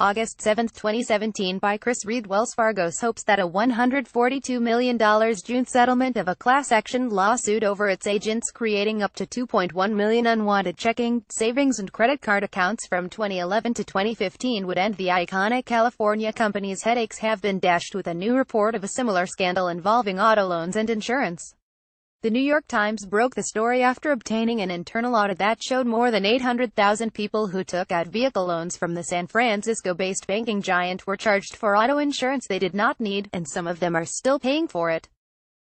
August 7, 2017 by Chris Reed. Wells Fargo hopes that a $142 million June settlement of a class action lawsuit over its agents creating up to 2.1 million unwanted checking, savings and credit card accounts from 2011 to 2015 would end the iconic California company's headaches have been dashed with a new report of a similar scandal involving auto loans and insurance. The New York Times broke the story after obtaining an internal audit that showed more than 800,000 people who took out vehicle loans from the San Francisco-based banking giant were charged for auto insurance they did not need, and some of them are still paying for it.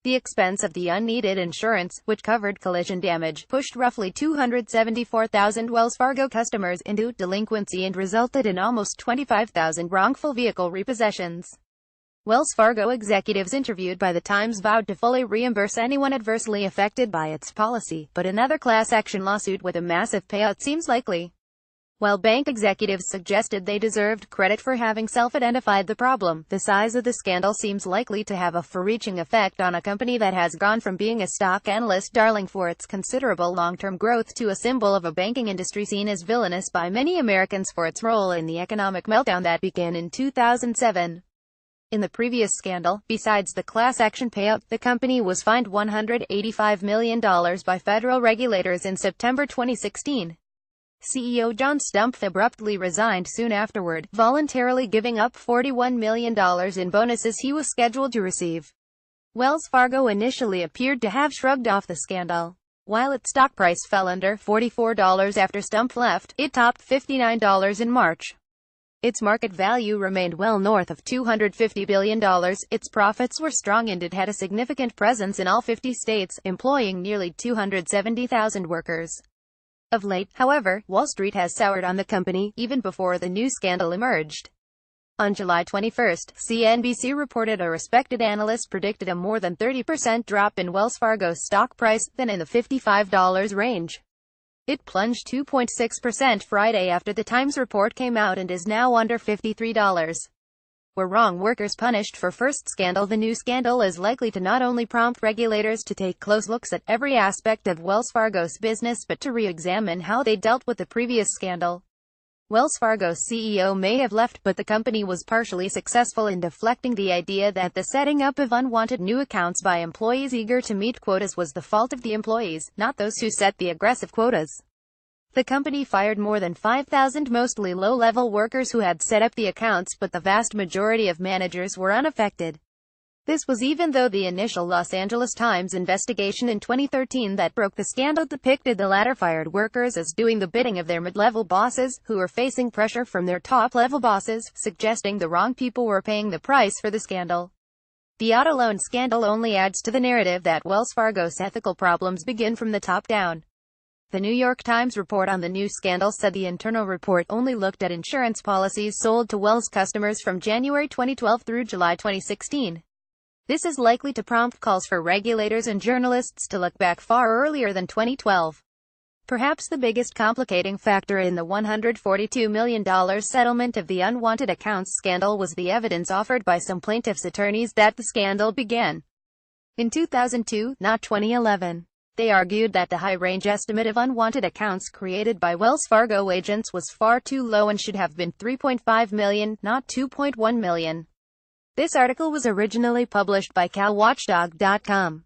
The expense of the unneeded insurance, which covered collision damage, pushed roughly 274,000 Wells Fargo customers into delinquency and resulted in almost 25,000 wrongful vehicle repossessions. Wells Fargo executives interviewed by the Times vowed to fully reimburse anyone adversely affected by its policy, but another class action lawsuit with a massive payout seems likely. While bank executives suggested they deserved credit for having self-identified the problem, the size of the scandal seems likely to have a far-reaching effect on a company that has gone from being a stock analyst darling for its considerable long-term growth to a symbol of a banking industry seen as villainous by many Americans for its role in the economic meltdown that began in 2007. In the previous scandal, besides the class action payout, the company was fined $185 million by federal regulators in September 2016. CEO John Stumpf abruptly resigned soon afterward, voluntarily giving up $41 million in bonuses he was scheduled to receive. Wells Fargo initially appeared to have shrugged off the scandal. While its stock price fell under $44 after Stumpf left, it topped $59 in March. Its market value remained well north of $250 billion, its profits were strong and it had a significant presence in all 50 states, employing nearly 270,000 workers. Of late, however, Wall Street has soured on the company, even before the new scandal emerged. On July 21, CNBC reported a respected analyst predicted a more than 30% drop in Wells Fargo's stock price, then in the $55 range. It plunged 2.6% Friday after the Times report came out and is now under $53. Were wrong workers punished for first scandal? The new scandal is likely to not only prompt regulators to take close looks at every aspect of Wells Fargo's business but to re-examine how they dealt with the previous scandal. Wells Fargo's CEO may have left, but the company was partially successful in deflecting the idea that the setting up of unwanted new accounts by employees eager to meet quotas was the fault of the employees, not those who set the aggressive quotas. The company fired more than 5,000 mostly low-level workers who had set up the accounts, but the vast majority of managers were unaffected. This was even though the initial Los Angeles Times investigation in 2013 that broke the scandal depicted the latter fired workers as doing the bidding of their mid-level bosses, who were facing pressure from their top-level bosses, suggesting the wrong people were paying the price for the scandal. The auto loan scandal only adds to the narrative that Wells Fargo's ethical problems begin from the top down. The New York Times report on the new scandal said the internal report only looked at insurance policies sold to Wells customers from January 2012 through July 2016. This is likely to prompt calls for regulators and journalists to look back far earlier than 2012. Perhaps the biggest complicating factor in the $142 million settlement of the unwanted accounts scandal was the evidence offered by some plaintiffs' attorneys that the scandal began in 2002, not 2011. They argued that the high-range estimate of unwanted accounts created by Wells Fargo agents was far too low and should have been 3.5 million, not 2.1 million. This article was originally published by CalWatchdog.com.